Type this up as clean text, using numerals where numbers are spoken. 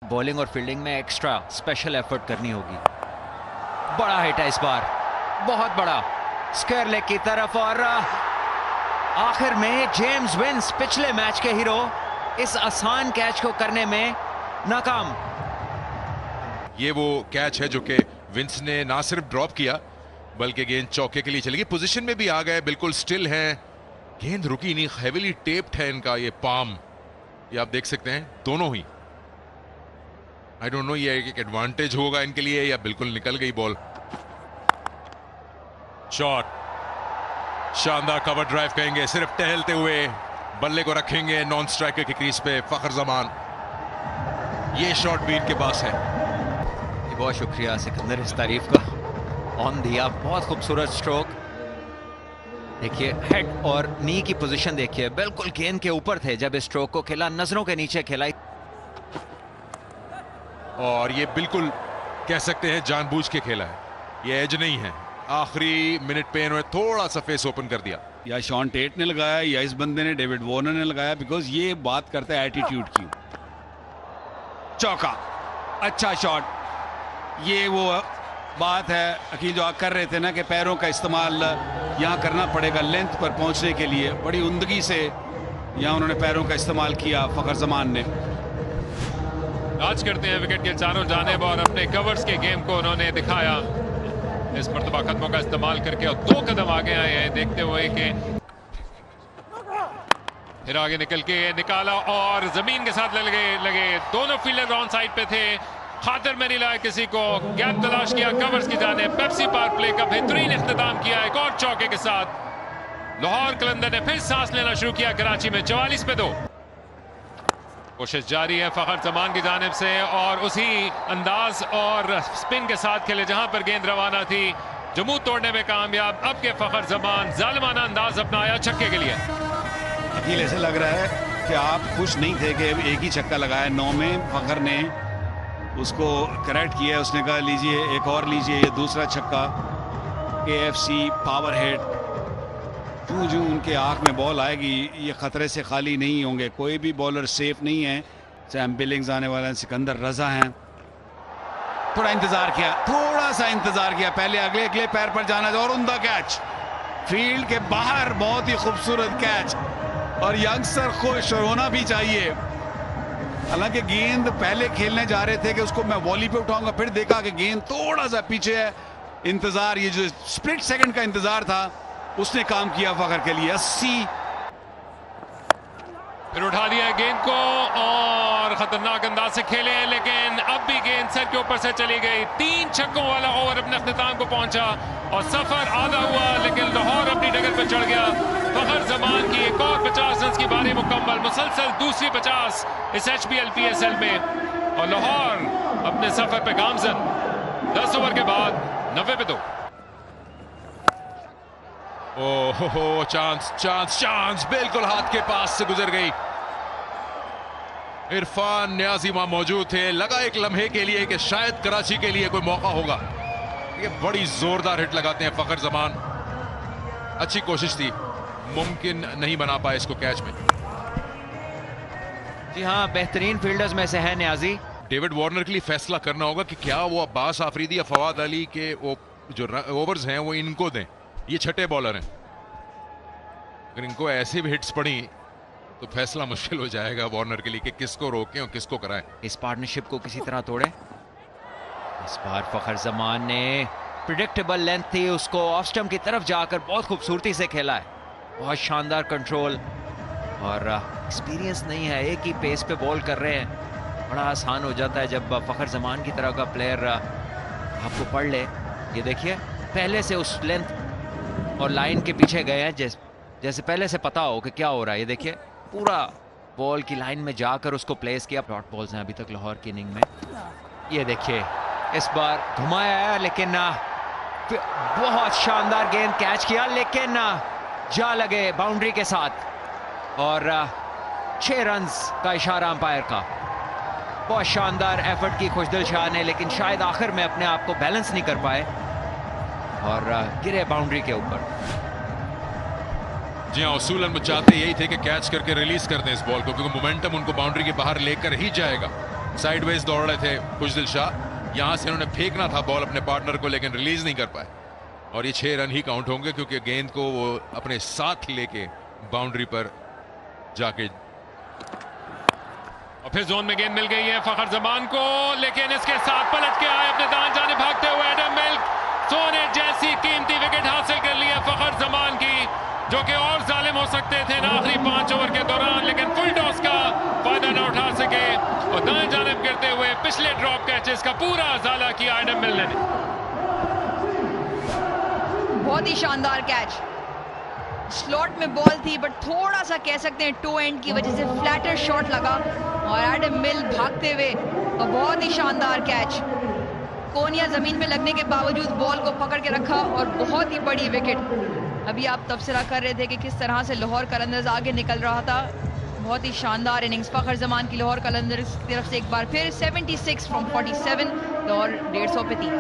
Bowling और fielding में extra special effort करनी होगी। बड़ा हिट है इस बार, बहुत बड़ा, स्क्वायर लेग की तरफ, और आखिर में जेम्स विंस, पिछले मैच के हीरो, इस आसान कैच को करने में नाकाम। ये वो कैच है जो कि विंस ने ना सिर्फ ड्रॉप किया बल्कि गेंद चौके के लिए चली गई, पोजीशन में भी आ गए, बिल्कुल स्टिल है, गेंद रुकी नहीं, हेवीली टेप्ड है इनका ये पाम, ये आप देख सकते हैं दोनों ही। आई डोंट नो ये एक एडवांटेज होगा इनके लिए या बिल्कुल निकल गई बॉल। शॉट, शानदार कवर ड्राइव कहेंगे, सिर्फ टहलते हुए बल्ले को रखेंगे नॉन स्ट्राइकर की क्रीज पे फखर जमान। ये शॉट भी इनके पास है। बहुत शुक्रिया सिकंदर इस तारीफ का, ऑन दिया, बहुत खूबसूरत स्ट्रोक। देखिए हेड और नी की पोजीशन देखिए, बिल्कुल गेंद के ऊपर थे जब इस स्ट्रोक को खेला, नजरों के नीचे खेला, और ये बिल्कुल कह सकते हैं जानबूझ के खेला है, ये एज नहीं है। आखिरी मिनट पे इन्होंने थोड़ा सा फेस ओपन कर दिया। या शॉन टेट ने लगाया या इस बंदे ने, डेविड वार्नर ने लगाया, बिकॉज ये बात करता है एटीट्यूड की। चौका, अच्छा शॉट। ये वो बात है अकील जो आप कर रहे थे ना कि पैरों का इस्तेमाल यहाँ करना पड़ेगा लेंथ पर पहुंचने के लिए, बड़ी उमदगी से यहाँ उन्होंने पैरों का इस्तेमाल किया फखर जमान ने। राज करते हैं विकेट के चारों जानिब और अपने कवर्स के गेम को उन्होंने दिखाया इस मर्तबा कदमों का इस्तेमाल करके, और 2 कदम आगे आए हैं देखते हुए कि फिर आगे निकल के निकाला और जमीन के साथ लगे दोनों फील्डर ऑन साइड पे थे, खातिर में नहीं लाया किसी को, गैप तलाश किया कवर्स की जाने, पेप्सी पावर प्ले का बेहतरीन इख्तिताम किया एक और चौके के साथ। लाहौर कलंदर ने फिर सांस लेना शुरू किया कराची में 44 पे 2। कोशिश जारी है फखर जमान की जानिब से, और उसी अंदाज और स्पिन के साथ खेले जहां पर गेंद रवाना थी, जमू तोड़ने में कामयाब। अब के फखर जमान जालिमाना अंदाज अपनाया छक्के के लिए। अकील ऐसे लग रहा है कि आप खुश नहीं थे कि एक ही छक्का लगाया 9 में, फखर ने उसको करेक्ट किया, उसने कहा लीजिए एक और लीजिए, ये दूसरा छक्का, KFC पावर हेड। जो उनके आंख में बॉल आएगी ये खतरे से खाली नहीं होंगे, कोई भी बॉलर सेफ नहीं है। सैम बिलिंग्स आने वाला है, सिकंदर रजा हैं। थोड़ा इंतजार किया, थोड़ा सा इंतजार किया, पहले अगले पैर पर जाना था, और उमदा कैच फील्ड के बाहर, बहुत ही खूबसूरत कैच, और यंगस्टर खुश होना भी चाहिए। हालांकि गेंद पहले खेलने जा रहे थे कि उसको मैं वॉली पे उठाऊंगा, फिर देखा कि गेंद थोड़ा सा पीछे है। इंतजार, ये जो स्प्लिट सेकंड का इंतजार था उसने काम किया फखर के लिए। 80 फिर उठा दिया गेंद को और खतरनाक अंदाज से खेले, लेकिन अब भी गेंद सर के ऊपर से चली गई। 3 छक्कों वाला ओवर अपने अख्तिताम को पहुंचा और सफर आधा हुआ, लेकिन लाहौर अपनी डगर पर चढ़ गया। फखर जमान की एक और 50 रन की बारी मुकम्मल, मुसलसल दूसरी 50 इस HBL PSL में, और लाहौर अपने सफर पे गामजन। 10 ओवर के बाद 90 पे 2। ओहो, चांस चांस चांस, बिल्कुल हाथ के पास से गुजर गई। इरफान न्याजी वहां मौजूद थे, लगा एक लम्हे के लिए कि शायद कराची के लिए कोई मौका होगा। ये बड़ी जोरदार हिट लगाते हैं फखर जमान, अच्छी कोशिश थी, मुमकिन नहीं बना पाए इसको कैच में। जी हाँ, बेहतरीन फील्डर्स में से है न्याजी। डेविड वार्नर के लिए फैसला करना होगा कि क्या वो अब्बास आफरीदी या फवाद अली के वो जो ओवर्स हैं वो इनको दें। ये छठे बॉलर हैं, अगर इनको ऐसे भी हिट्स पड़ी तो फैसला मुश्किल हो जाएगा वार्नर के लिए कि किसको रोकें और किसको कराएं। इस पार्टनरशिप को किसी तरह तोड़े। इस बार फखर जमान ने, प्रिडिक्टेबल लेंथ थी, उसको ऑफ स्टंप की तरफ जाकर बहुत खूबसूरती से खेला है, बहुत शानदार कंट्रोल, और एक्सपीरियंस नहीं है, एक ही पेस पे बॉल कर रहे हैं, बड़ा आसान हो जाता है जब फखर जमान की तरह का प्लेयर आपको पढ़ ले। ये देखिए पहले से उस लेंथ और लाइन के पीछे गए हैं, जैसे पहले से पता हो कि क्या हो रहा है। ये देखिए पूरा बॉल की लाइन में जाकर उसको प्लेस किया। डॉट बॉल्स हैं अभी तक लाहौर की इनिंग में। ये देखिए इस बार घुमाया है, लेकिन बहुत शानदार गेंद कैच किया, लेकिन जा लगे बाउंड्री के साथ, और 6 रन्स का इशारा अंपायर का। बहुत शानदार एफर्ट की खुशदिल शाह ने, लेकिन शायद आखिर में अपने आप को बैलेंस नहीं कर पाए और गिरे बाउंड्री के ऊपर। जी हाँ, उसूलन वो चाहते यही थे कि कैच करके रिलीज कर दें इस बॉल को, क्योंकि मोमेंटम उनको बाउंड्री के बाहर लेकर ही जाएगा। साइडवेज दौड़ रहे थे खुशदिल शाह। यहां से इन्होंने फेंकना था बॉल अपने पार्टनर को, लेकिन रिलीज नहीं कर पाए और ये 6 रन ही काउंट होंगे क्योंकि गेंद को वो अपने साथ लेके बाउंड्री पर जाके। और फिर जोन में गेंद मिल गई है फखर जमान को, लेकिन इसके साथ पलट के आए अपने दाएं जाने भागते हुए एडम मिल्क। सोने जैसी कीमती विकेट हासिल कर ली है फखर जमान की, जो कि और जालिम हो सकते थे ना आखिरी 5 ओवर के दौरान, लेकिन फुल टॉस का फायदा न उठा सके और दाएं जानिब गिरते हुए पिछले ड्रॉप कैचेस का पूरा अजाला किया एडम मिल्क ने। बहुत ही शानदार कैच, स्लॉट में बॉल थी बट थोड़ा सा कह सकते हैं टो एंड की वजह से फ्लैटर शॉट लगा और एडम मिल भागते हुए और बहुत ही शानदार कैच। कोनिया जमीन में लगने के बावजूद बॉल को पकड़ के रखा और बहुत ही बड़ी विकेट। अभी आप तबसरा कर रहे थे कि किस तरह से लाहौर कलंदर्स आगे निकल रहा था। बहुत ही शानदार इनिंग्स फखर जमान की लाहौर कलंदर्स की तरफ से एक बार फिर 76 फ्रॉम 47 और 150 पे 3।